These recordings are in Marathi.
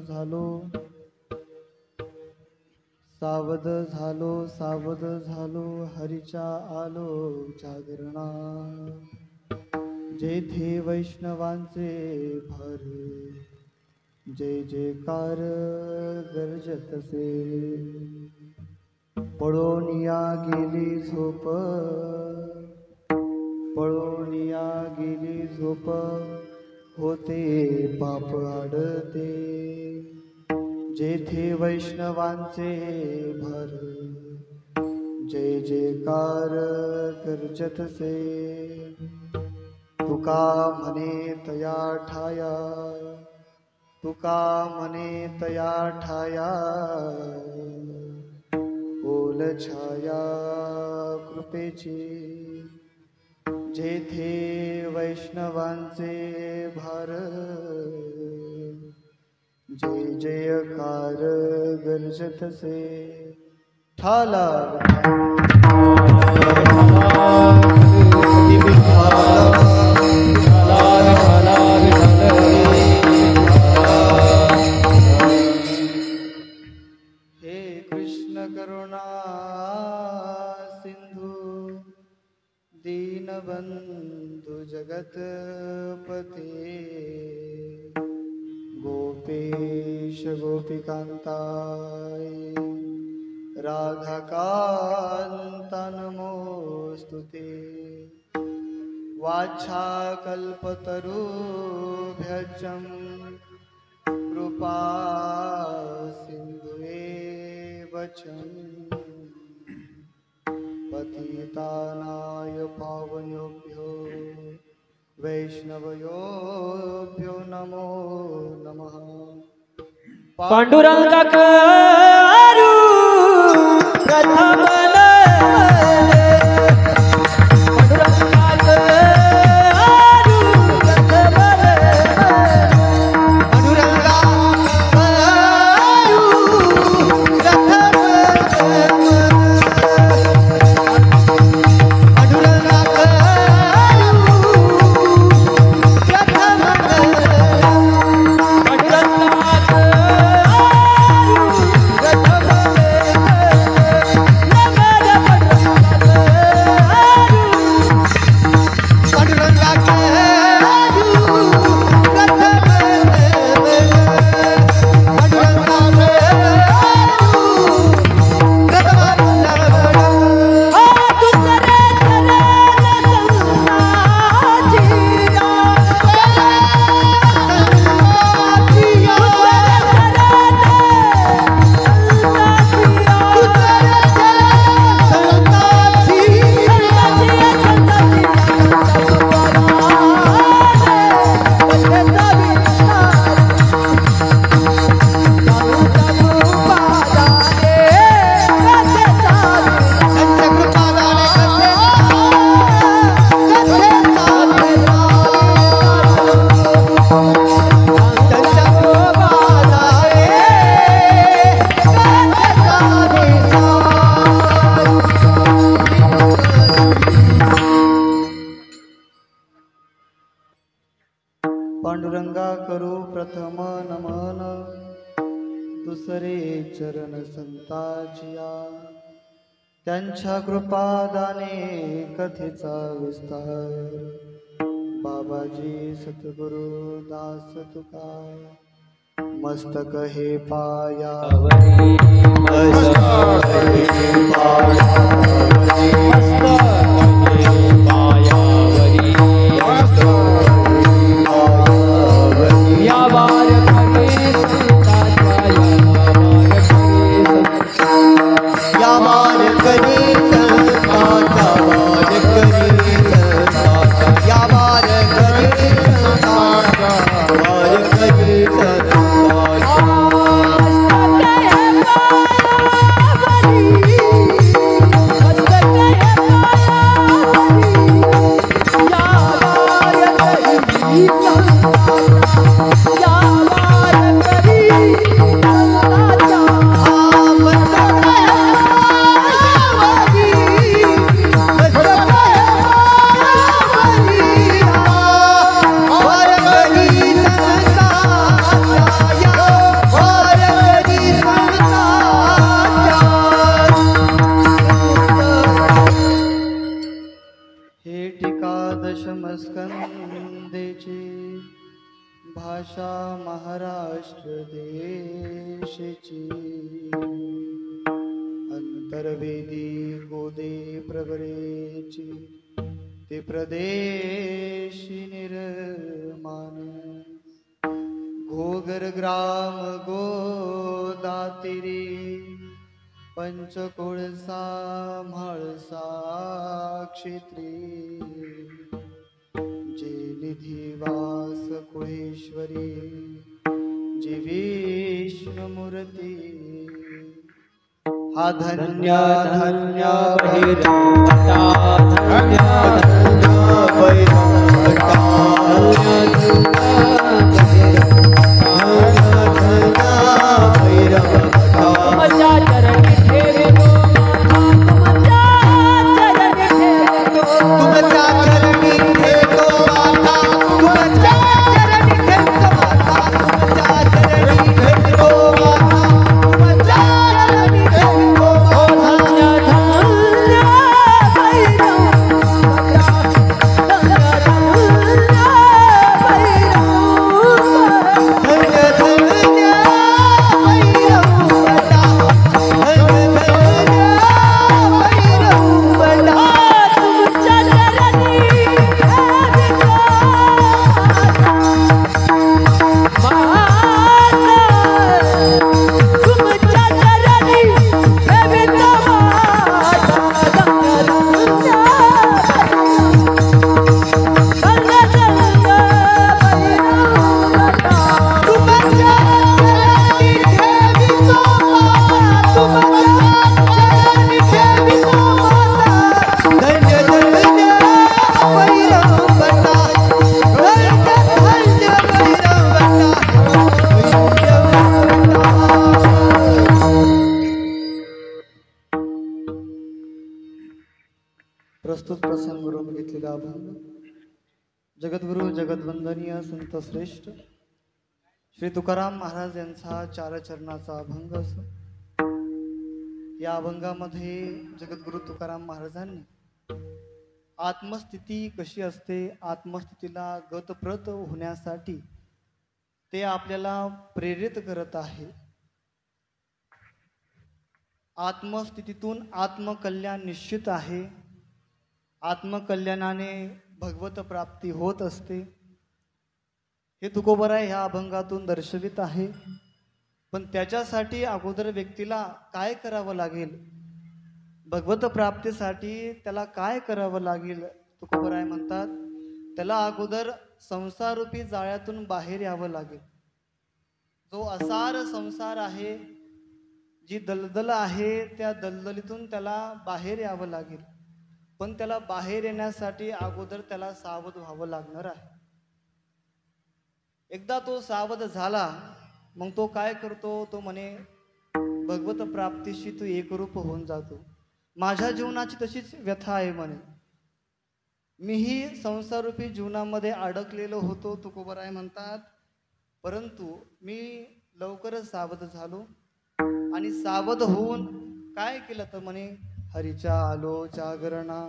झालो सावध झालो सावध झालो हरीच्या आलो जागरणा जेथे वैष्णवांचे भर जय जयकार गर्जतसे पळोनिया गेली झोप पळोनिया गेली झोप होते पाप आडते जेथे वैष्णवांचे भर जय जयकार गर्जतसे तुका म्हणे तया ठाया तुका म्हणे तया ठाया ओल छाया कृपेची जेथे वैष्णवांचे भार जय जयकार गर्जतसे ठाला हे कृष्ण करुणा सिंधू दीनबंधु जगतपते गोपेश गोपिकांताय राधाकांता नमोस्तुते वाच्छाकल्पतरुभ्यश्च कृपा सिन्धुएव च पतितानाय पावनेभ्यो वैष्णवयोभ्यो नमो नमः पांडुरंगा करू प्रथम पांडुरंगा करू प्रथम नमन दुसरे चरण संताचिया त्यांच्या कृपादाने कथेचा विस्तार बाबाजी सद्गुरु दास तुका मस्तक हे पाया भाषा महाराष्ट्र देशची अंतर्वेदी गोदे प्रवरेची ते प्रदेशी निर्माण घोगर ग्राम गोदातिरी पंचकोळसा म्हाळसा क्षेत्री जे निधिवास कुळेश्वरी जी विष्णुमूर्ती हा धन्य धन्य भैरवटा धन्य धन्य भैरवटा प्रस्तुत प्रसंगवरून घेतलेला अभंग जगद्गुरु जगद्वंदनीय संत श्रेष्ठ श्री तुकाराम महाराज यांचा चारचरणाचा अभंग असून या अभंगामध्ये जगद्गुरु तुकाराम महाराजांनी आत्मस्थिती कशी असते, आत्मस्थितीला गतप्रत होण्यासाठी ते आपल्याला प्रेरित करत आहे. आत्मस्थितीतून आत्मकल्याण निश्चित आहे. आत्मकल्याणाने भगवत प्राप्ती होत असते. हे तुकोबराय ह्या अभंगातून दर्शवित आहे. पण त्याच्यासाठी अगोदर व्यक्तीला काय करावं लागेल, भगवत प्राप्तीसाठी त्याला काय करावं लागेल, तुकोबराय म्हणतात त्याला अगोदर संसाररूपी जाळ्यातून बाहेर यावं लागेल. जो असार संसार आहे, जी दलदल आहे, त्या दलदलीतून त्याला बाहेर यावं लागेल. पण त्याला बाहेर येण्यासाठी अगोदर त्याला सावध व्हावं लागणार आहे. एकदा तो सावध झाला मग तो काय करतो, तो म्हणे भगवत प्राप्तीशी तू एकरूप होऊन जातो. माझ्या जीवनाची तशीच व्यथा आहे म्हणे. मीही संसाररूपी जीवनामध्ये अडकलेलो होतो, तुकोबराय म्हणतात. परंतु मी लवकरच सावध झालो आणि सावध होऊन काय केलं तर म्हणे हरीच्या आलो जागरणा.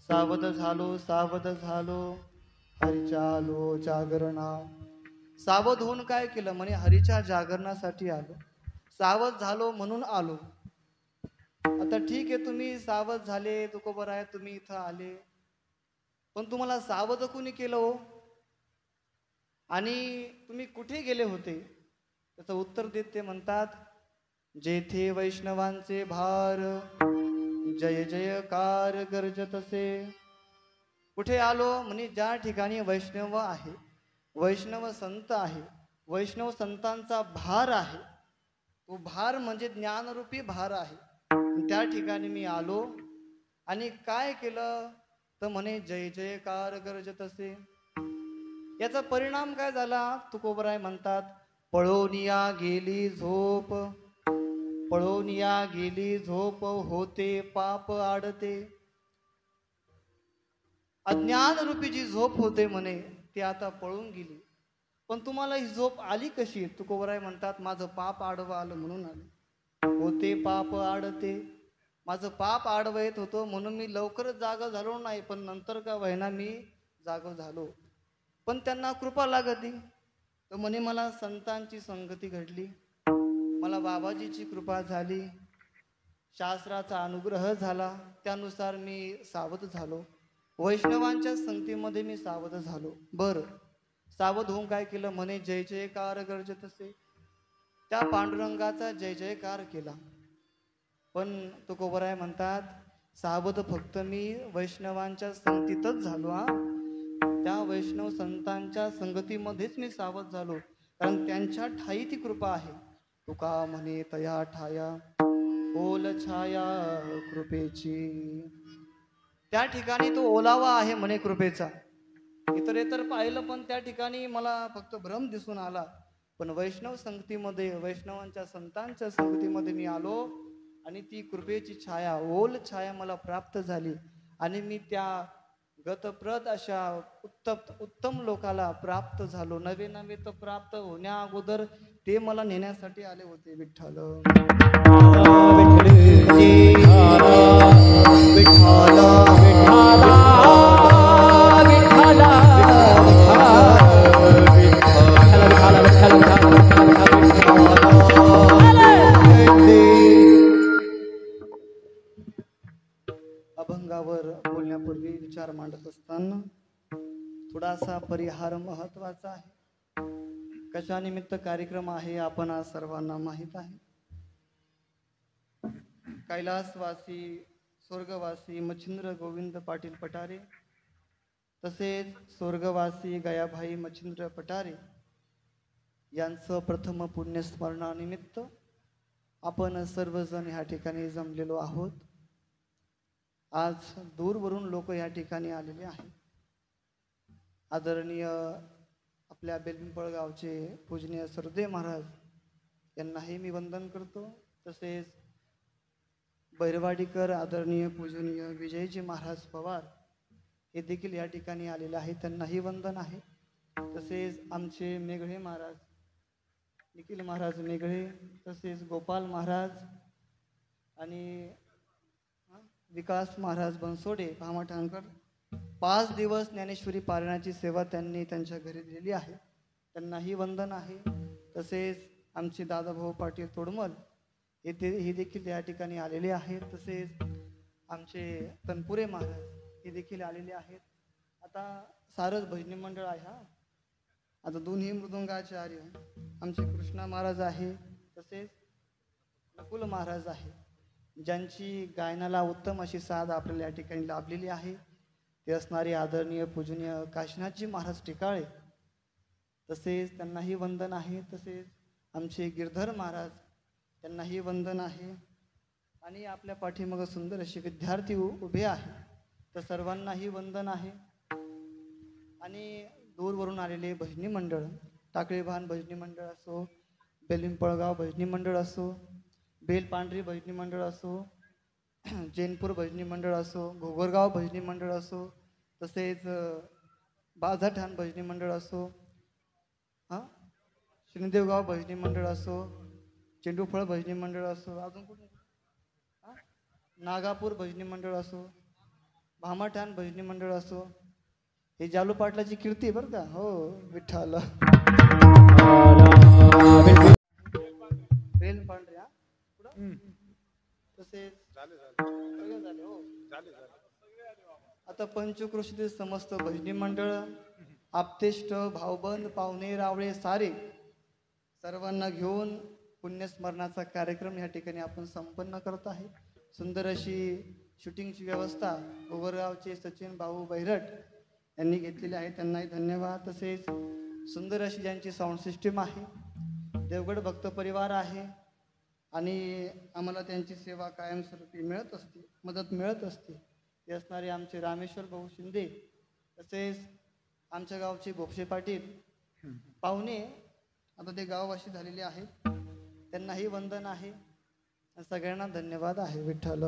सावध झालो सावध झालो हरीच्या आलो जागरणा. सावध होऊन काय केलं म्हणे हरीच्या जागरणासाठी आलो. सावध झालो म्हणून आलो. आता ठीक आहे, तुम्ही सावध झाले तुकोबराय, तुम्ही इथं आले, पण तुम्हाला सावध कोणी केलं हो, आणि तुम्ही कुठे गेले होते? त्याचं उत्तर देत ते म्हणतात जेथे वैष्णवांचे भार जय जयकार गर्जतसे. कुठे आलो म्हणे ज्या ठिकाणी वैष्णव आहे, वैष्णव संत आहे, वैष्णव संतांचा भार आहे. तो भार म्हणजे ज्ञानरूपी भार आहे. त्या ठिकाणी मी आलो आणि काय केलं तर म्हणे जय जयकार गर्जतसे. याचा परिणाम काय झाला तुकोबराय म्हणतात पळोनिया गेली झोप, पळोनिया गेली झोप होते पाप आडते. अज्ञान रूपी जी झोप होते म्हणे ती आता पळून गेली. पण तुम्हाला ही झोप आली कशी? तुकोबराय म्हणतात माझं पाप आडवं आलं म्हणून आलं. होते पाप आडते, माझं पाप आडवं येत होतं म्हणून मी लवकरच जागा झालो नाही, पण नंतर का व्हायना मी जागा झालो. पण त्यांना कृपा लागती. तर म्हणे मला संतांची संगती घडली, मला बाबाजीची कृपा झाली, शास्त्राचा अनुग्रह झाला, त्यानुसार मी सावध झालो, वैष्णवांच्या संगतीमध्ये मी सावध झालो. बर, सावध होऊन काय केलं म्हणे, जय जयकार गर्जत असे, त्या पांडुरंगाचा जय जयकार केला. पण तुकोबराय म्हणतात, सावध फक्त मी वैष्णवांच्या संगतीतच झालो. हा, त्या वैष्णव संतांच्या संगतीमध्येच मी सावध झालो, कारण त्यांच्या ठाई ती कृपा आहे. तुका म्हणे तया ठाया ओल छाया कृपेची, त्या ठिकाणी तो ओलावा आहे म्हणे कृपेचा. इतर पाहिलं पण त्या ठिकाणी मला फक्त भ्रम दिसून आला. पण वैष्णव संगतीमध्ये, वैष्णवांच्या संतांच्या संगतीमध्ये मी आलो आणि ती कृपेची छाया, ओल छाया मला प्राप्त झाली. आणि मी त्या गतप्रत अशा उत्तम लोकाला प्राप्त झालो. नवे नवे तर प्राप्त होण्या अगोदर ते मला नेण्यासाठी आले होते. विठ्ठल अभंगावर बोलण्यापूर्वी विचार मांडत असताना थोडासा परिहार महत्वाचा आहे. कशा निमित्त कार्यक्रम आहे आपण आज सर्वांना माहीत आहे. कैलासवासी स्वर्गवासी मच्छिंद्र गोविंद पाटील पठारे, तसेच स्वर्गवासी गयाभाई मच्छिंद्र पठारे यांचं प्रथम पुण्यस्मरणानिमित्त आपण सर्वजण ह्या ठिकाणी जमलेलो आहोत. आज दूरवरून लोक या ठिकाणी आलेले आहेत. आदरणीय आपल्या बेलपिंपळ गावचे पूजनीय सरदेव महाराज यांनाही मी वंदन करतो. तसेच बैरवाडीकर आदरणीय पूजनीय विजयजी महाराज पवार हे देखील या ठिकाणी आलेले आहेत, त्यांनाही वंदन आहे. तसेच आमचे मेघळे महाराज, निखिल महाराज मेघळे, तसेच गोपाल महाराज आणि विकास महाराज बनसोडे भामाठाणकर, 5 दिवस ज्ञानेश्वरी पारायणाची सेवा त्यांनी त्यांच्या घरी दिलेली आहे, त्यांनाही वंदन आहे. तसेच आमचे दादाभाऊ पाटील तोडमल हे देखील या ठिकाणी आलेले आहेत. तसेच आमचे तनपुरे महाराज हे देखील आलेले आहेत. आता सारस भजनी मंडळ आहे. हा, आता दोन्ही मृदुंगाचार्य आमचे कृष्णा महाराज आहे, तसेच नकुल महाराज आहे, ज्यांची गायनाला उत्तम अशी साथ आपल्याला या ठिकाणी लाभलेली आहे. ते असणारे आदरणीय पूजनीय काशीनाथजी महाराज टिकाळे, तसेच त्यांनाही वंदन आहे. तसेच आमचे गिरधर महाराज, त्यांनाही वंदन आहे. आणि आपल्या पाठीमाग सुंदर असे विद्यार्थी उभे आहे, तर सर्वांनाही वंदन आहे. आणि दूरवरून आलेले भजनी मंडळ, टाकळीभान भजनी मंडळ असो, बेलिंपळगाव भजनी मंडळ असो, बेलपांढरी भजनी मंडळ असो, जैनपूर भजनी मंडळ असो, घोगरगाव भजनी मंडळ असो, तसेच बाजाठाण भजनी मंडळ असो, श्रीदेवगाव भजनी मंडळ असो, चेंडूफळ भजनी मंडळ असो, अजून कुठे नागापूर भजनी मंडळ असो, भामाठाण भजनी मंडळ असो, हे जालू पाटलाची कीर्ती बरं का. हो विठ्ठल. बेलपांढरी तसेच झाले. हो, आता पंचक्रोशीतील समस्त भजनी मंडळ, आप्तेष्ट भाऊबंद पाहुणे रावळे सारे सर्वांना घेऊन पुण्यस्मरणाचा कार्यक्रम या ठिकाणी आपण संपन्न करत आहे. सुंदर अशी शूटिंगची व्यवस्था गोगरगावचे सचिन भाऊ बैरट यांनी घेतलेली आहे, त्यांनाही धन्यवाद. तसेच सुंदर अशी ज्यांची साऊंड सिस्टीम आहे, देवगड भक्त परिवार आहे, आणि आम्हाला त्यांची सेवा कायमस्वरूपी मिळत असते, मदत मिळत असते. ते असणारे आमचे रामेश्वर भाऊ शिंदे, तसेच आमच्या गावचे गोपशे पाटील पाहुणे, आता ते गाववासी झालेले आहेत, त्यांनाही वंदन आहे. सगळ्यांना धन्यवाद आहे. विठ्ठल.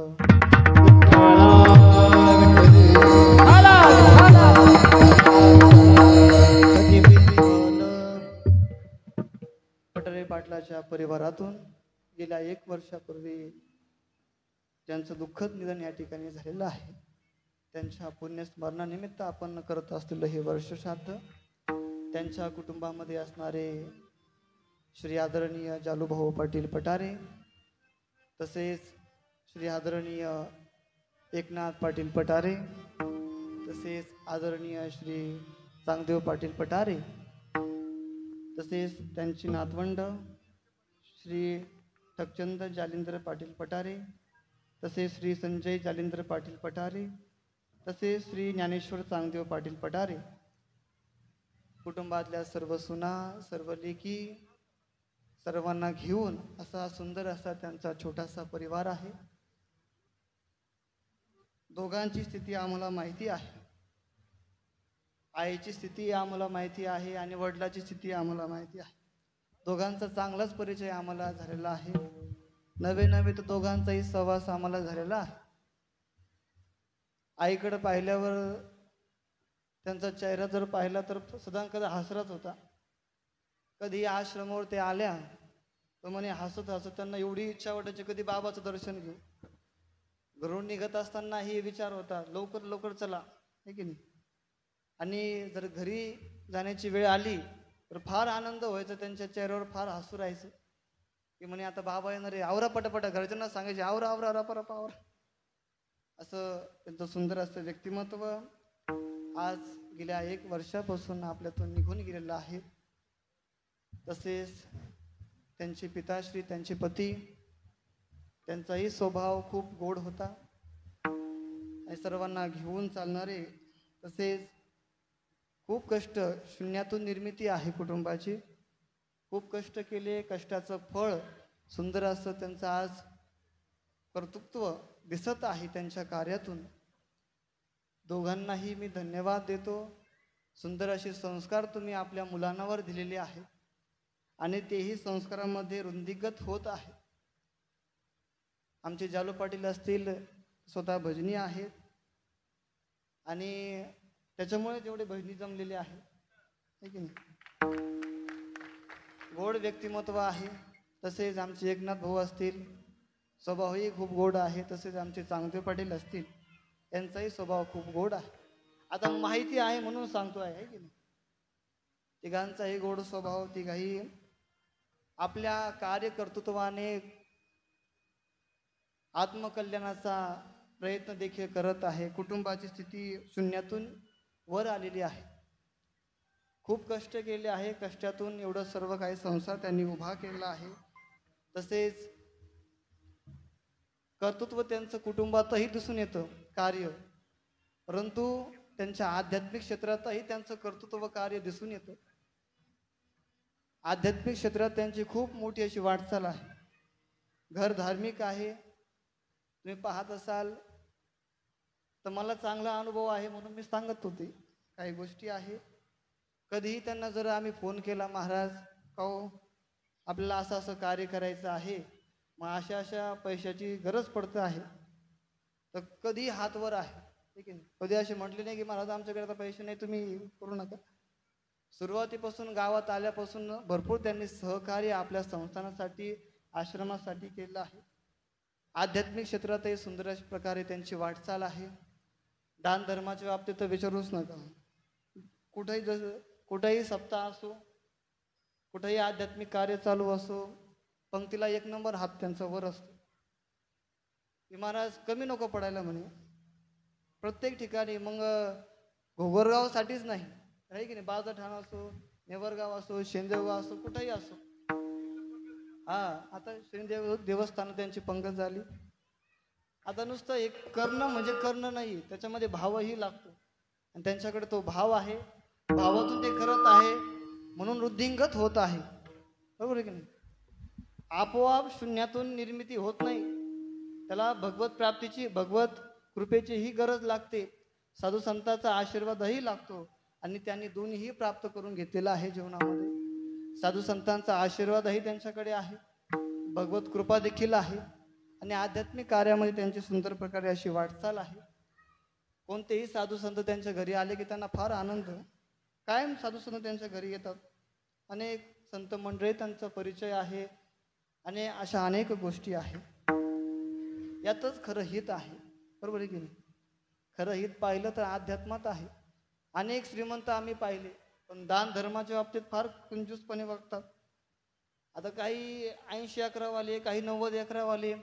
पटरे पाटलाच्या परिवारातून गेल्या 1 वर्षापूर्वी ज्यांचं दुःखद निधन या ठिकाणी झालेलं आहे, त्यांच्या पुण्यस्मरणानिमित्त आपण करत असलेलं हे वर्षश्राद्ध, त्यांच्या कुटुंबामध्ये असणारे श्री आदरणीय जालूभाऊ पाटील पठारे, तसेच श्री आदरणीय एकनाथ पाटील पठारे, तसेच आदरणीय श्री चांगदेव पाटील पठारे, तसेच त्यांची नातवंड श्री ठकचंद जालिंदर पाटील पठारे, तसेच श्री संजय जालिंदर पाटील पठारे, तसेच श्री ज्ञानेश्वर चांगदेव पाटील पठारे, कुटुंबातल्या सर्व सुना, सर्व लेकी, सर्वांना घेऊन असा सुंदर असा त्यांचा छोटासा परिवार आहे. दोघांची स्थिती आम्हाला माहिती आहे. आईची स्थिती आम्हाला माहिती आहे आणि वडिलाची स्थिती आम्हाला माहिती आहे. दोघांचा चांगलाच परिचय आम्हाला झालेला आहे. नवे तर दोघांचाही सहवास आम्हाला झालेला आहे. आईकडे पाहिल्यावर त्यांचा चेहरा जर पाहिला तर सदा कधी हसरत होता. कधी आश्रमावर ते आल्या तर म्हणे हसत हसत त्यांना एवढी इच्छा वाटायची कधी बाबाचं दर्शन घेऊ. घरून निघत असताना ही विचार होता लवकर लवकर चला, है की नाही. आणि जर घरी जाण्याची वेळ आली तर फार आनंद व्हायचा, त्यांच्या चेहऱ्यावर फार हसू राहायचं की म्हणे आता बाबा येणार आहे, आवरा पटापटा. घरच्यांना सांगायचे आवरा आवरा रपा आवरा. असं त्यांचं सुंदर असं व्यक्तिमत्व आज गेल्या 1 वर्षापासून आपल्यातून निघून गेलेलं आहे. तसेच त्यांचे पिताश्री, त्यांचे पती, त्यांचाही स्वभाव खूप गोड होता आणि सर्वांना घेऊन चालणारे. तसेच खूप कष्ट, शून्यातून निर्मिती आहे कुटुंबाची. खूप कष्ट केले, कष्टाचं फळ सुंदर असं त्यांचं आज कर्तृत्व दिसत आहे त्यांच्या कार्यातून. दोघांनाही मी धन्यवाद देतो. सुंदर असे संस्कार तुम्ही आपल्या मुलांवर दिलेले आहेत आणि तेही संस्कारामध्ये रुंदीगत होत आहे. आमचे जालू पाटील असतील स्वतः भजनी आहेत आणि त्याच्यामुळे जेवढे भजनी जमलेले आहेत, है की नाही. गोड व्यक्तिमत्व आहे. तसेच आमचे एकनाथ भाऊ असतील, स्वभावही खूप गोड आहे. तसेच आमचे चांगदेव पाटील असतील, यांचाही स्वभाव खूप गोड आहे. आता माहिती आहे म्हणून सांगतो आहे की नाही. तिघांचाही गोड स्वभाव, तिघाही आपल्या कार्यकर्तृत्वाने आत्मकल्याणाचा प्रयत्न देखील करत आहे. कुटुंबाची स्थिती शून्यातून वर आलेली आहे. खूप कष्ट केले आहे. कष्टातून एवढं सर्व काही संसार त्यांनी उभा केला आहे. तसेच कर्तृत्व त्यांचं कुटुंबातही दिसून येतं कार्य, परंतु त्यांच्या आध्यात्मिक क्षेत्रातही त्यांचं कर्तृत्व कार्य दिसून येतं. आध्यात्मिक क्षेत्रात त्यांची खूप मोठी अशी वाटचाल आहे. घर धार्मिक आहे. तुम्ही पाहत असाल तर मला चांगला अनुभव आहे म्हणून मी सांगत होते काही गोष्टी आहे. कधीही त्यांना जर आम्ही फोन केला, महाराज काहो आपल्याला असं असं कार्य करायचं आहे, मग अशा अशा पैशाची गरज पडतं आहे, तर कधी हातवर आहे, ठीक आहे. कधी असे म्हटले नाही की महाराज आमच्याकडे आता पैसे नाही, तुम्ही करू नका. सुरुवातीपासून गावात आल्यापासून भरपूर त्यांनी सहकार्य आपल्या संस्थानासाठी, आश्रमासाठी केलं आहे. आध्यात्मिक क्षेत्रातही सुंदर अशा प्रकारे त्यांची वाटचाल आहे. दान धर्माच्या बाबतीत तर विचारूच नका. कुठेही सप्ताह असो, कुठेही आध्यात्मिक कार्य चालू असो, पंक्तीला 1 नंबर हात त्यांचा वर असतो. की महाराज कमी नको पडायला म्हणे. प्रत्येक ठिकाणी मग घोगरगावसाठीच नाही, आहे की नाही, बाजारठाण असो, नेवरगाव असो, शेंदेगाव असो, कुठेही असो. आता शेंदेगाव देवस्थान त्यांची पंगत झाली. आता नुसतं एक करणं म्हणजे करणं नाही, त्याच्यामध्ये भावही लागतो आणि त्यांच्याकडे तो भाव आहे. भावातून ते करत आहे म्हणून वृद्धिंगत होत आहे. बरोबर आहे की नाही. आपोआप शून्यातून निर्मिती होत नाही. त्याला भगवत प्राप्तीची, भगवत कृपेची ही गरज लागते. साधू संतांचा आशीर्वादही लागतो आणि त्यांनी दोन्हीही प्राप्त करून घेतलेला आहे जीवनामध्ये. साधू संतांचा आशीर्वादही त्यांच्याकडे आहे, भगवत कृपा देखील आहे आणि आध्यात्मिक कार्यामध्ये त्यांची सुंदर प्रकारे अशी वाटचाल आहे. कोणतेही साधू संत त्यांच्या घरी आले की त्यांना फार आनंद. कायम साधू संत त्यांच्या घरी येतात. अनेक संत मंडळी त्यांचा परिचय आहे आणि अशा अनेक गोष्टी आहेत. यातच खरं हित आहे. बरोबर आहे की नाही. खरं हित पाहिलं तर अध्यात्मात आहे. अनेक श्रीमंत आम्ही पाहिले, पण दान धर्माच्या बाबतीत फार कंजूसपणे वागतात. आता काही 80 एकरावाले, काही 90 एकरावाले,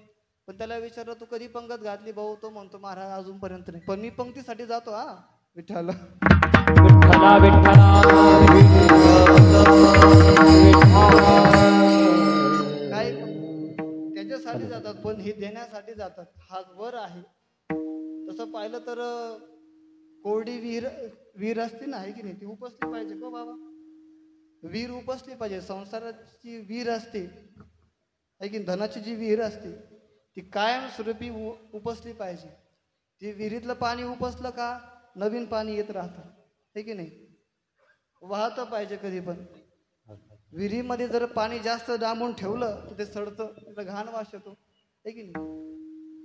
पण त्याला विचारलं तू कधी पंगत घातली भाऊ, तो म्हणतो महाराज अजूनपर्यंत नाही, पण मी पंक्तीसाठी जातो हा विठ्ठल. विठ्ठला काय त्याच्यासाठी जातात, पण हे देण्यासाठी जातात. हा वर आहे. तसं पाहिलं तर कोरडी विहीर विहीर असते ना, आहे की नाही, ती उपसली पाहिजे का बाबा. विहीर उपसली पाहिजे. संसाराची विहीर असते, आहे की धनाची जी विहीर असते ती कायमस्वरूपी उपसली पाहिजे. ती विहिरीतलं पाणी उपसलं का नवीन पाणी येत राहतं, आहे की नाही, वाहतं पाहिजे कधी पण. विहिरीमध्ये जर पाणी जास्त दाबून ठेवलं तर ते सडतं, त्याचा घाण वास येतो, आहे की नाही.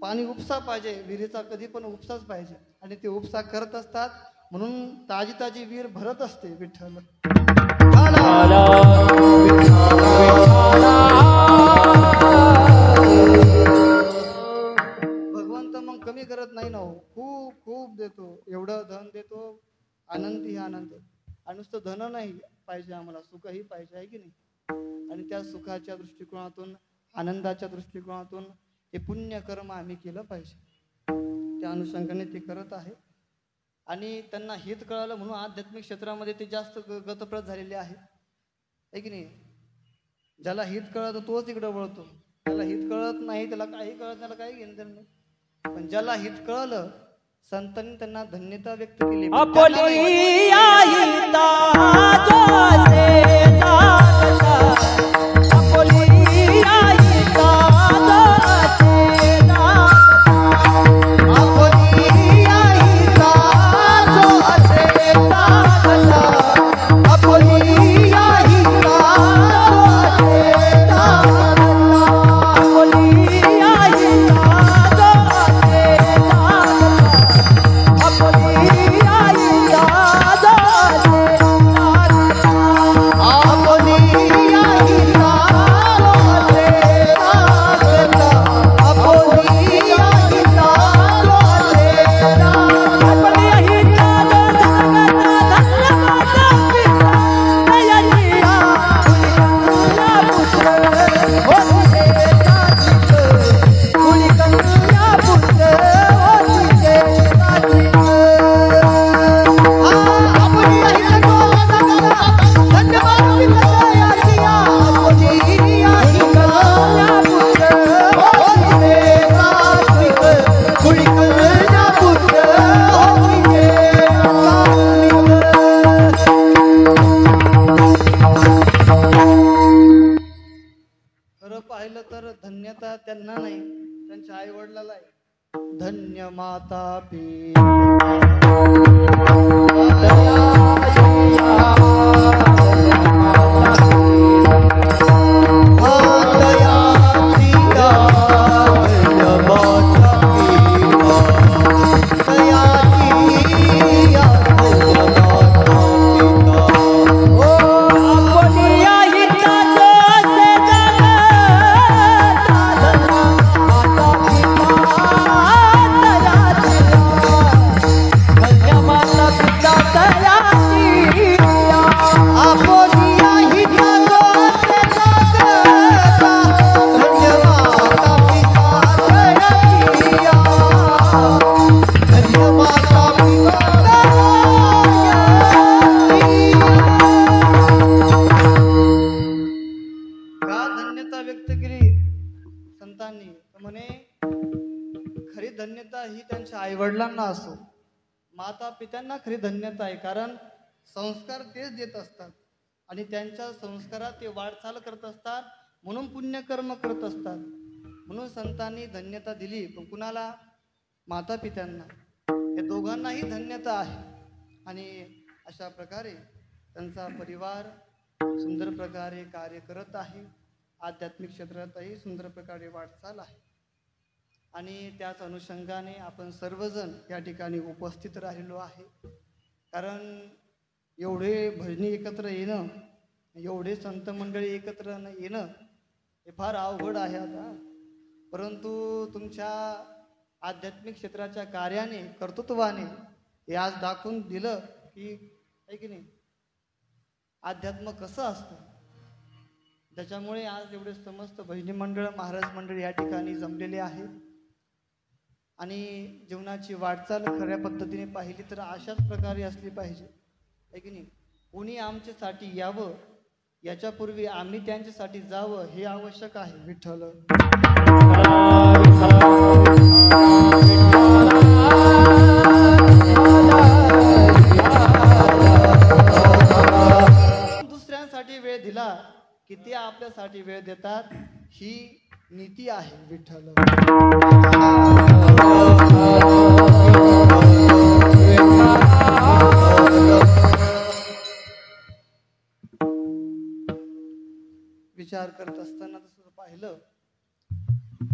पाणी उपसा पाहिजे, विहिरीचा कधी पण उपसाच पाहिजे. आणि ते उपसा करत असतात म्हणून ताजी ताजी विहीर भरत असते विठ्ठल. भगवंत मग कमी करत नाही ना हो, खूप खूप देतो. एवढं धन देतो, आनंदी आनंद. आणि नुसतं धन नाही पाहिजे आम्हाला, सुखही पाहिजे, आहे की नाही. आणि त्या सुखाच्या दृष्टिकोनातून, आनंदाच्या दृष्टिकोनातून हे पुण्यकर्म आम्ही केलं पाहिजे. त्या अनुषंगाने ते करत आहे. आणि त्यांना हित कळालं म्हणून आध्यात्मिक क्षेत्रामध्ये ते जास्त गतप्रत झालेले आहे, आहे की नाही. ज्याला हित कळतं तोच इकडं वळतो, त्याला हित कळत नाही त्याला काही कळत नाही, त्याला काही घेणं देणं नाही. पण ज्याला हित कळलं, संतांनी त्यांना धन्यता व्यक्त केली. पाहिलं तर धन्यता त्यांना नाही, त्यांच्या आई वडिलाला आहे. धन्य माता पिता व्यक्त केली संतांनी, म्हणे खरी धन्यता ही त्यांच्या आई वडिलांना असो, माता पित्यांना खरी धन्यता आहे. कारण संस्कार तेच देत असतात आणि त्यांच्या संस्कारात ते वाटचाल करत असतात, म्हणून पुण्यकर्म करत असतात. म्हणून संतांनी धन्यता दिली. पण कुणाला? माता पित्यांना. या दोघांनाही धन्यता आहे. आणि अशा प्रकारे त्यांचा परिवार सुंदर प्रकारे कार्य करत आहे. आध्यात्मिक क्षेत्रातही सुंदर प्रकारे वाटचाल आहे. आणि त्याच अनुषंगाने आपण सर्वजण या ठिकाणी उपस्थित राहिलो आहे. कारण एवढे भजनी एकत्र येणं, एवढे संत मंडळी एकत्र येणं हे फार अवघड आहे आता. परंतु तुमच्या आध्यात्मिक क्षेत्राच्या कार्याने, कर्तृत्वाने हे आज दाखवून दिलं की, आहे की नाही, अध्यात्म कसं असतं. त्याच्यामुळे आज एवढे समस्त भजनी मंडळ महाराज मंडळ या ठिकाणी जमलेले आहेत आणि जीवनाची वाटचाल खऱ्या पद्धतीने पाहिली तर अशाच प्रकारे असली पाहिजे, आहे की नाही. कोणी आमच्यासाठी यावं याच्यापूर्वी आम्ही त्यांच्यासाठी जावं हे आवश्यक आहे. विठ्ठल दुसऱ्यांसाठी वेळ दिला की ते आपल्यासाठी वेळ देतात, ही नीती आहे. विठ्ठल विचार करत असताना तसं पाहिलं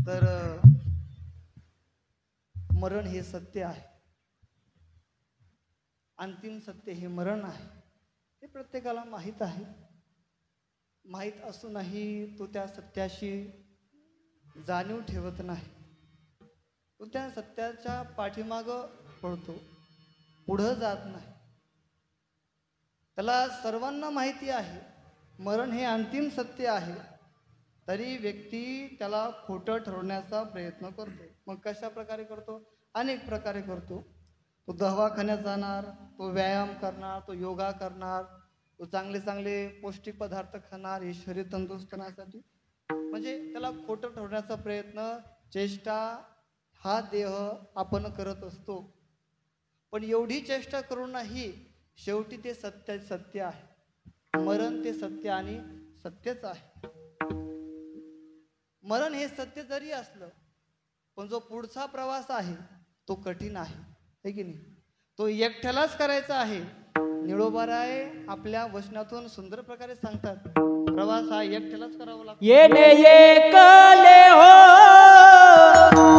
तर मरण हे सत्य आहे. अंतिम सत्य हे मरण आहे. ते प्रत्येकाला माहीत आहे. माहीत असूनही तो त्या सत्याशी जाणीव ठेवत नाही. तो त्या सत्याच्या पाठीमागं पळतो, पुढं जात नाही. त्याला सर्वांना माहिती आहे मरण हे अंतिम सत्य आहे, तरी व्यक्ती त्याला खोटं ठरवण्याचा प्रयत्न करतो. मग कशा प्रकारे करतो? अनेक प्रकारे करतो. तो दवाखान्यात जाणार, तो व्यायाम करणार, तो योगा करणार, तो चांगले चांगले पौष्टिक पदार्थ खाणार हे शरीर तंदुरुस्त करण्यासाठी. म्हणजे त्याला खोटं ठरवण्याचा प्रयत्न, चेष्टा हा देह आपण करत असतो. पण एवढी चेष्टा करूनही शेवटी ते सत्य आहे. मरण ते सत्य आणि सत्यच आहे. मरण हे सत्य जरी असलं पण जो पुढचा प्रवास आहे तो कठीण आहे की नाही. तो एकट्यालाच करायचा आहे. निळोबाराय आपल्या वचनातून सुंदर प्रकारे सांगतात, प्रवास हा एकट्यालाच करावा लागतो. येणे एकले हो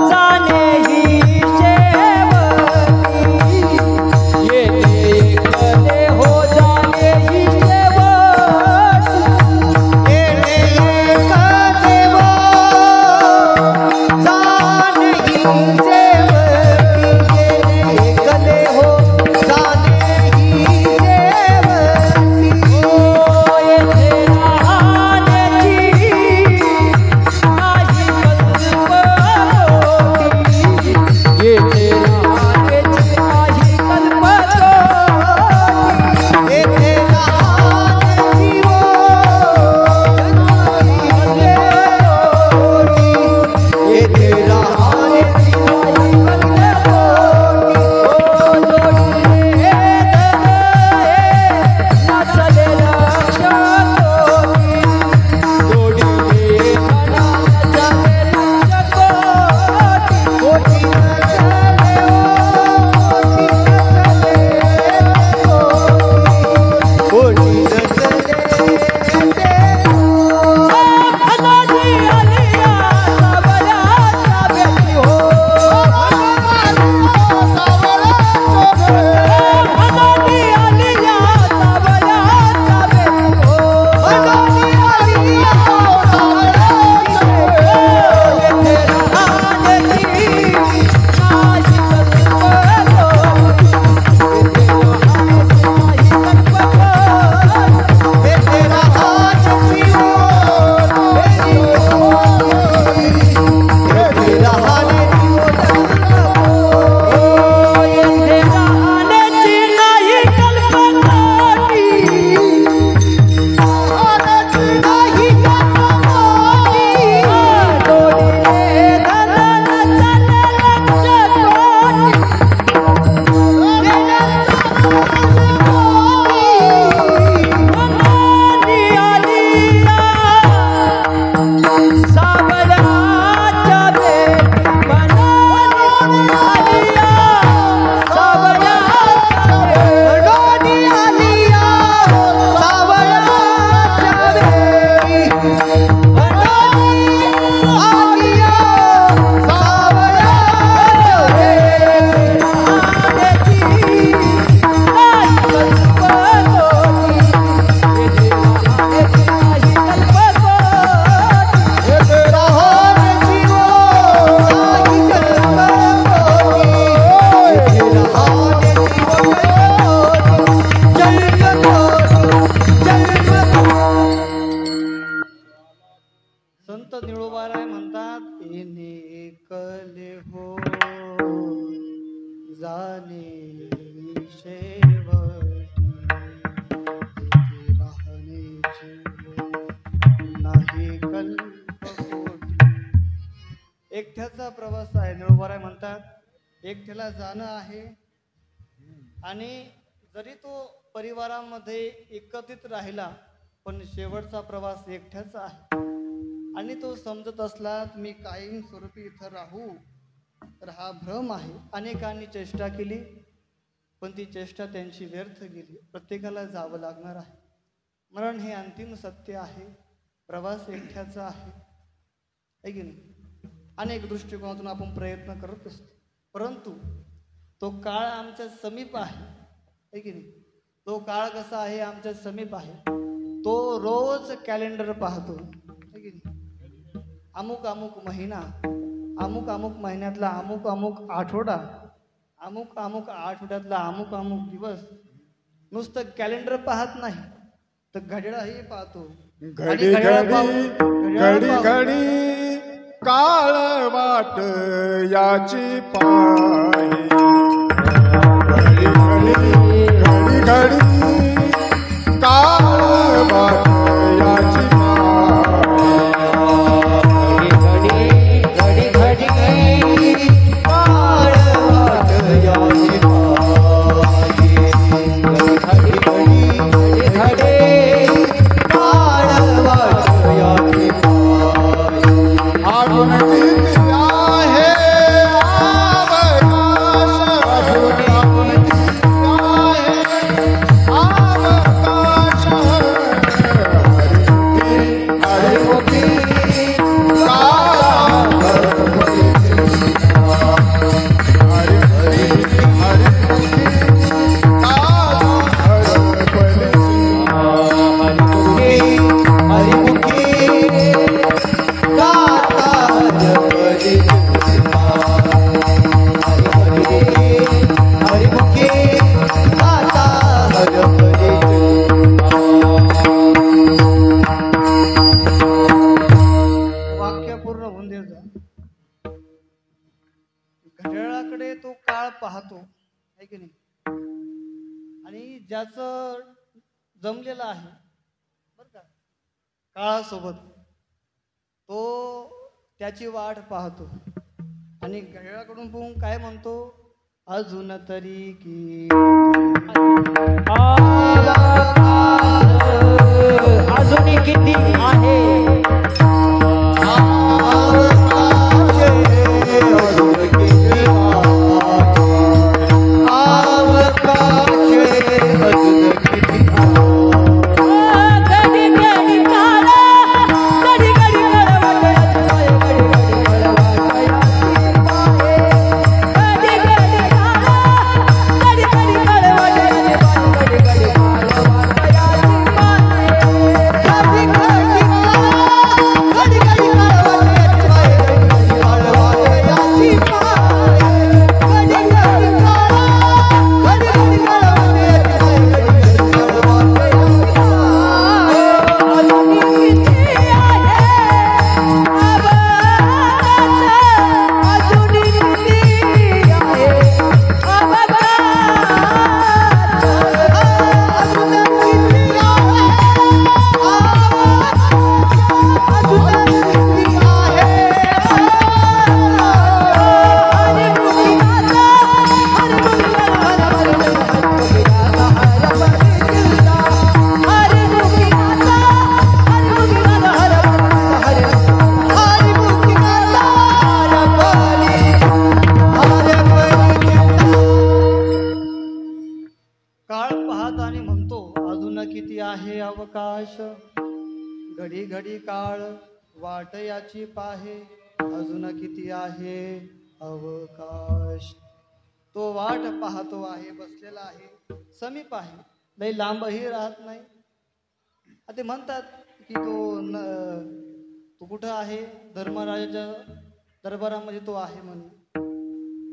जाणे ही शेवटी, येणे एकले हो जाणे ही शेवटी, येणे एकले हो जाणे ही शेवटी, येणे एकले हो जाणे ही शेवटी. ओ येथे राहण्याची नाही संत निळोबाराय म्हणतात येणे एकले हो जाणे शेवटी राहण्याची नाही कल्पकोटी. एकट्याचा प्रवास आहे. निळोबाराय म्हणतात एकट्याला जाणं आहे आणि जरी तो परिवारामध्ये एकत्रित राहिला पण शेवटचा प्रवास एकट्याचा आहे. आणि तो समजत असला मी कायम स्वरूपी इथं राहू तर हा भ्रम आहे. अनेकांनी चेष्टा केली पण ती चेष्टा त्यांची व्यर्थ गेली. प्रत्येकाला जावं लागणार आहे. मरण हे अंतिम सत्य आहे. प्रवास एकट्याचा आहे की नाही. अनेक दृष्टिकोनातून आपण प्रयत्न करत असतो परंतु तो काळ आमच्या समीप आहे की नाही. तो काळ कसा आहे आमच्या समीप आहे. तो रोज कॅलेंडर पाहतो की नाही. अमुक अमुक महिना अमुक अमुक महिन्यातला अमुक अमुक आठवडा अमुक अमुक आठवड्यातला अमुक अमुक दिवस नुसतं कॅलेंडर पाहत नाही तर घड्याळही पाहतो. घडी घडी घडी काळ वाट याची पाही. घडी घडी घडी घडी काळ वाट याची घड्याळाकडे तो काळ पाहतो आहे की नाही. आणि ज्याचं जमलेलं आहे बरं का काळासोबत तो त्याची वाट पाहतो आणि घड्याळाकडून बघून काय म्हणतो अजून तरी की अजून किती आहे घडी घडी काळ वाट याची पाहे अजून किती आहे अवकाश. तो वाट पाहतो आहे बसलेला आहे समीप आहे लय लांबही राहत नाही. ते म्हणतात की तो कुठं आहे धर्मराजाच्या दरबारामध्ये तो आहे म्हणे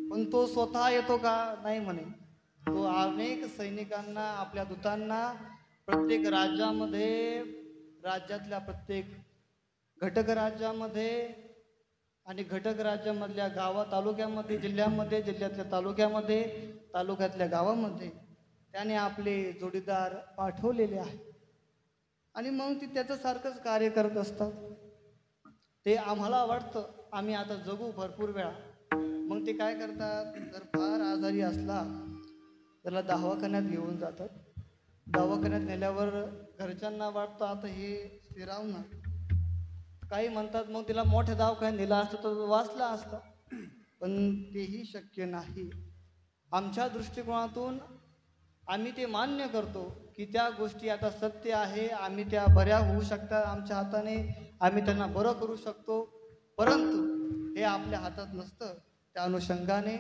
पण तो स्वतः येतो का नाही म्हणे. तो अनेक सैनिकांना आपल्या दूतांना प्रत्येक राज्यामध्ये राज्यातल्या प्रत्येक घटक राज्यामध्ये आणि घटक राज्यामधल्या गावा तालुक्यामध्ये, जिल्ह्यामध्ये, जिल्ह्यातल्या तालुक्यामध्ये, तालुक्यातल्या गावामध्ये त्याने आपले जोडीदार पाठवलेले आहे आणि मग ती त्याचं सारखंच कार्य करत असतात. ते आम्हाला वाटतं आम्ही आता जगू भरपूर वेळा. मग ते काय करतात, जर फार आजारी असला त्याला दवाखान्यात घेऊन जातात. दवाखान्यात नेल्यावर घरच्यांना वाटतं आता हे स्थिरावणार. काही म्हणतात मग तिला मोठ्या दवाखान्यात नेला असतं तर वाचला असता, पण तेही शक्य नाही. आमच्या दृष्टिकोनातून आम्ही ते मान्य करतो की त्या गोष्टी आता सत्य आहे, आम्ही त्या बऱ्या होऊ शकतात आमच्या हाताने, आम्ही त्यांना बरं करू शकतो, परंतु हे आपल्या हातात नसतं. त्या अनुषंगाने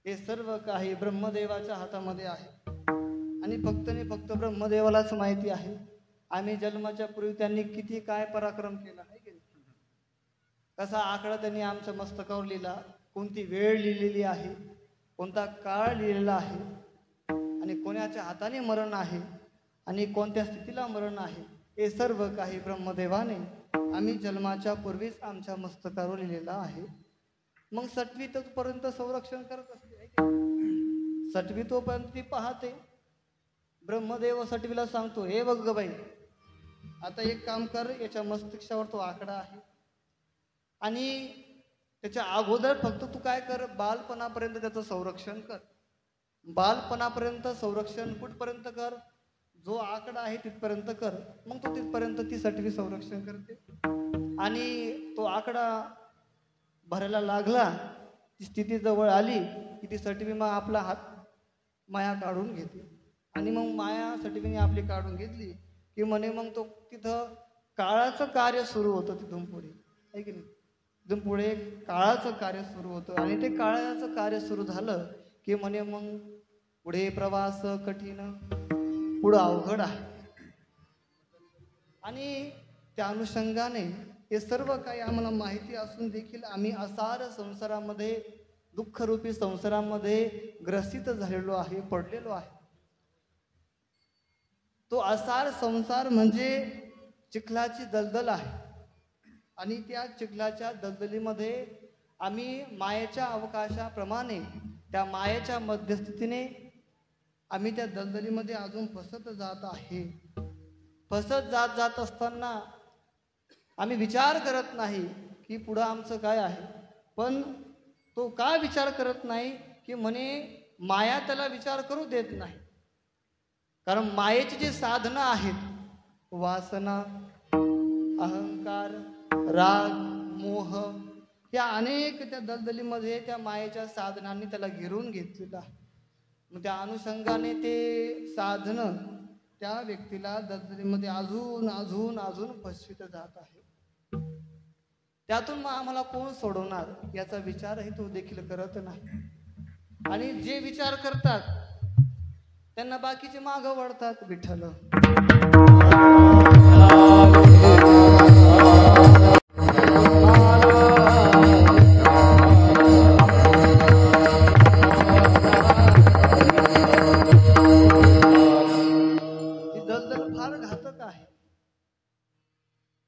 हे सर्व काही ब्रह्मदेवाच्या हातामध्ये आहे आणि फक्त ब्रह्मदेवालाच माहिती आहे. आम्ही जन्माच्या पूर्वी त्यांनी किती काय पराक्रम केला आहे की नाही, कसा आकडा त्यांनी आमच्या मस्तकावर लिहिला, कोणती वेळ लिहिलेली आहे, कोणता काळ लिहिलेला आहे आणि कोणाच्या हाताने मरण आहे आणि कोणत्या स्थितीला मरण आहे, हे सर्व काही ब्रह्मदेवाने आम्ही जन्माच्या पूर्वीच आमच्या मस्तकावर लिहिलेला आहे. मग सटवी तोपर्यंत संरक्षण करत असते, सटवी तोपर्यंत ती पाहते. ब्रह्मदेव सटवीला सांगतो, हे बघ ग बाई, आता एक काम कर, याच्या मस्तिष्कावर तो आकडा आहे आणि त्याच्या अगोदर फक्त तू काय कर, बालपणापर्यंत त्याचं संरक्षण कर. बालपणापर्यंत संरक्षण कुठपर्यंत कर, जो आकडा आहे तिथपर्यंत कर. मग तो तिथपर्यंत ती सटवी संरक्षण करते आणि तो आकडा भरायला लागला, ती स्थिती जवळ आली की ती सटवी मग आपला हात माया काढून घेते आणि मग माया सटवीने आपली काढून घेतली की म्हणे मग तो तिथं काळाचं कार्य सुरू होतं. तिथून पुढे आहे की नाही, तिथून पुढे काळाचं कार्य सुरू होतं आणि ते काळाचं कार्य सुरू झालं की म्हणे मग पुढे प्रवास कठीण, पुढं अवघड आहे. आणि त्या अनुषंगाने हे सर्व काही आम्हाला माहिती असून देखील आम्ही असार संसारामध्ये, दुःखरूपी संसारामध्ये ग्रसित झालेलो आहे, पडलेलो आहे. तो असार संसार म्हणजे चिखलाची दलदल आहे आणि त्या चिखलाच्या दलदलीमध्ये आम्ही मायेच्या अवकाशाप्रमाणे, त्या मायेच्या मध्यस्थितीने आम्ही त्या दलदलीमध्ये अजून फसत जात आहे. फसत जात असताना आम्ही विचार करत नाही की पुढं आमचं काय आहे, पण तो का विचार करत नाही की म्हणे माया त्याला विचार करू देत नाही. कारण मायेची जी साधनं आहेत, वासना, अहंकार, राग, मोह, या अनेक त्या दलदलीमध्ये त्या मायेच्या साधनांनी त्याला गिरून घेतलेलं आहे. मग त्या अनुषंगाने ते साधनं त्या व्यक्तीला दलदलीमध्ये अजून अजून अजून फसवित जात आहे. त्यातून मग आम्हाला कोण सोडवणार याचा विचारही तो देखील करत नाही. आणि जे विचार करतात त्यांना बाकीचे मागं वळतात. विठ्ठल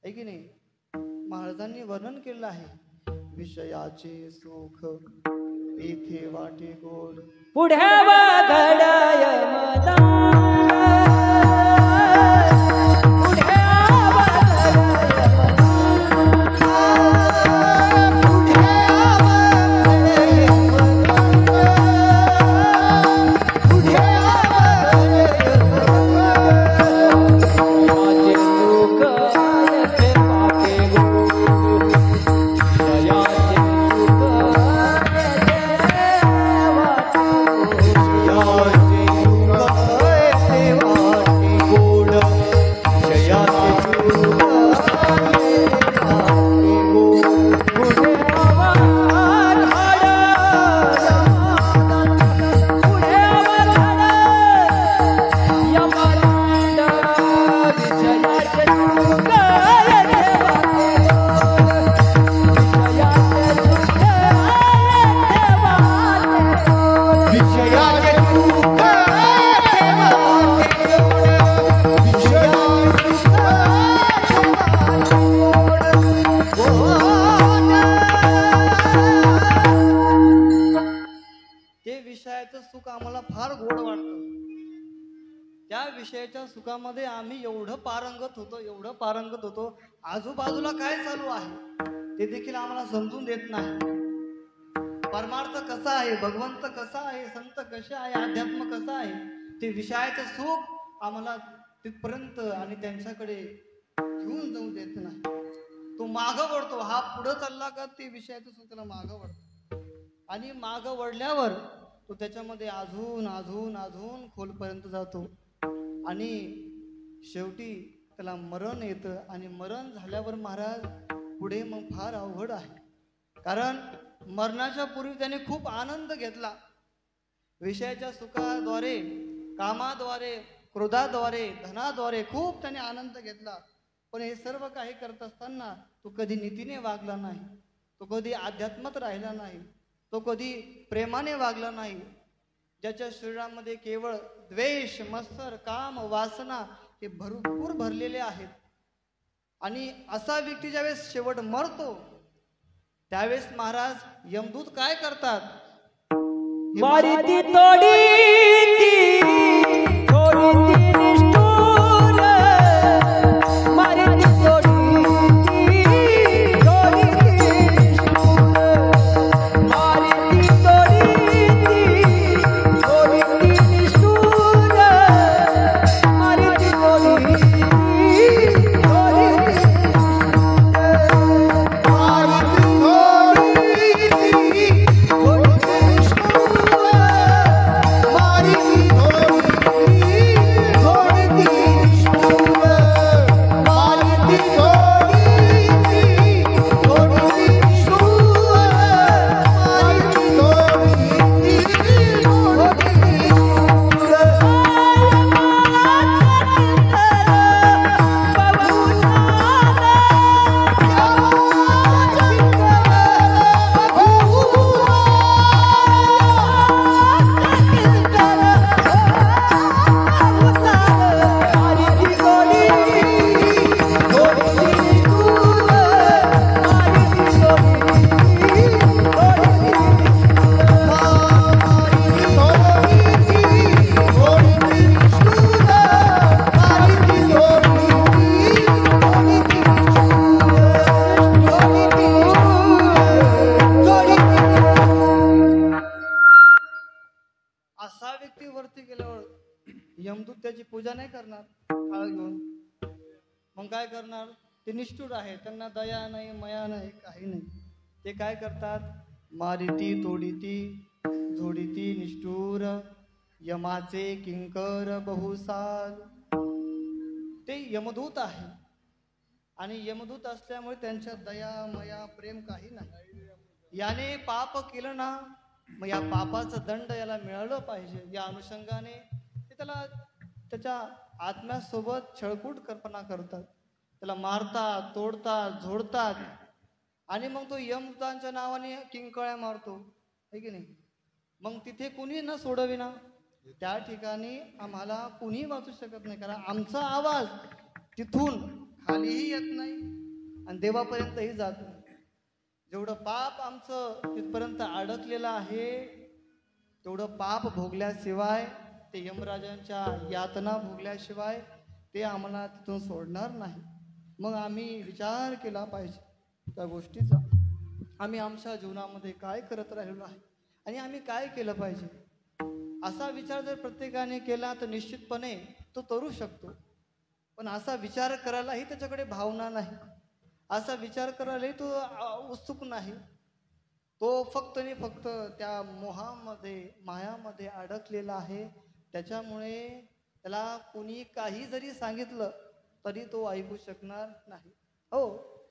की नाही. महाराजांनी वर्णन केलं आहे, विषयाचे सुख येथे वाटे गोड, पुढे घडाय मदा, विषयाच्या सुखामध्ये आम्ही एवढं पारंगत होतो, आजूबाजूला काय चालू आहे ते देखील आम्हाला समजून देत नाही. परमार्थ कसा आहे, भगवंत कसा आहे, संत कसे आहे, अध्यात्म कसं आहे, ते विषयाचं सुख आम्हाला तिथपर्यंत आणि त्यांच्याकडे घेऊन जाऊ देत नाही. तो मागं वळतो. हा पुढं चालला का ते विषयाचं सुख त्याला मागं वळतो, आणि मागं वळल्यावर तो त्याच्यामध्ये अजून अजून अजून खोलपर्यंत जातो, आणि शेवटी त्याला मरण येतं. आणि मरण झाल्यावर महाराज पुढे मग फार अवघड आहे. कारण मरणाच्या पूर्वी त्याने खूप आनंद घेतला. विषयाच्या सुखाद्वारे, कामाद्वारे, क्रोधाद्वारे, धनाद्वारे खूप त्याने आनंद घेतला. पण हे सर्व काही करत असताना तो कधी नीतीने वागला नाही, तो कधी अध्यात्मात राहिला नाही, तो कधी प्रेमाने वागला नाही. ज्याच्या शरीरामध्ये केवळ द्वेष, मत्सर, काम, वासना हे भरपूर भरलेले आहेत. आणि असा व्यक्ती ज्यावेळेस शेवट मरतो त्यावेळेस महाराज यमदूत काय करतात? मारिती तोडी निष्ठुर, मारिती तोडी निष्ठुर, मारिती तोडी निष्ठुर, मारिती असा व्यक्ती वरती गेल्यावर यमदूत त्याची पूजा नाही करणार काळ घेऊन. मग काय करणार? ते निष्ठुर आहे, त्यांना दया नाही, मया नाही, काही नाही. ते काय करतात? मारिती तोडीती झोडीती निष्ठुर, यमाचे किंकर बहुसाल. ते यमदूत आहे, आणि यमदूत असल्यामुळे त्यांच्या दया, मया, प्रेम काही नाही. याने पाप केलं ना, मग या पापाचं दंड याला मिळालं पाहिजे, या अनुषंगाने ते त्याला त्याच्या आत्म्यासोबत छळकूट कल्पना करतात, त्याला मारतात, तोडतात, झोडतात. आणि मग तो यमदूतांच्या नावाने किंकळ्या मारतो, है की नाही? मग तिथे कुणी न सोडविना त्या ठिकाणी आम्हाला कुणी वाचू शकत नाही, कारण आमचा आवाज तिथून खालीही येत नाही आणि देवापर्यंतही जात नाही. जेवढं पाप आमचं तिथपर्यंत अडकलेलं आहे तेवढं पाप भोगल्याशिवाय, ते यमराजांच्या यातना भोगल्याशिवाय ते आम्हाला तिथून सोडणार नाही. मग आम्ही विचार केला पाहिजे त्या गोष्टीचा, आम्ही आमच्या जीवनामध्ये काय करत राहिलो आहे आणि आम्ही काय केलं पाहिजे. असा विचार जर प्रत्येकाने केला तर निश्चितपणे तो तरू शकतो. पण असा विचार करायलाही त्याच्याकडे भावना नाही, असा विचार करायलाही तो उत्सुक नाही. तो फक्त आणि फक्त त्या मोहामध्ये, मायामध्ये अडकलेला आहे. त्याच्यामुळे त्याला कुणी काही जरी सांगितलं तरी तो ऐकू शकणार नाही. हो,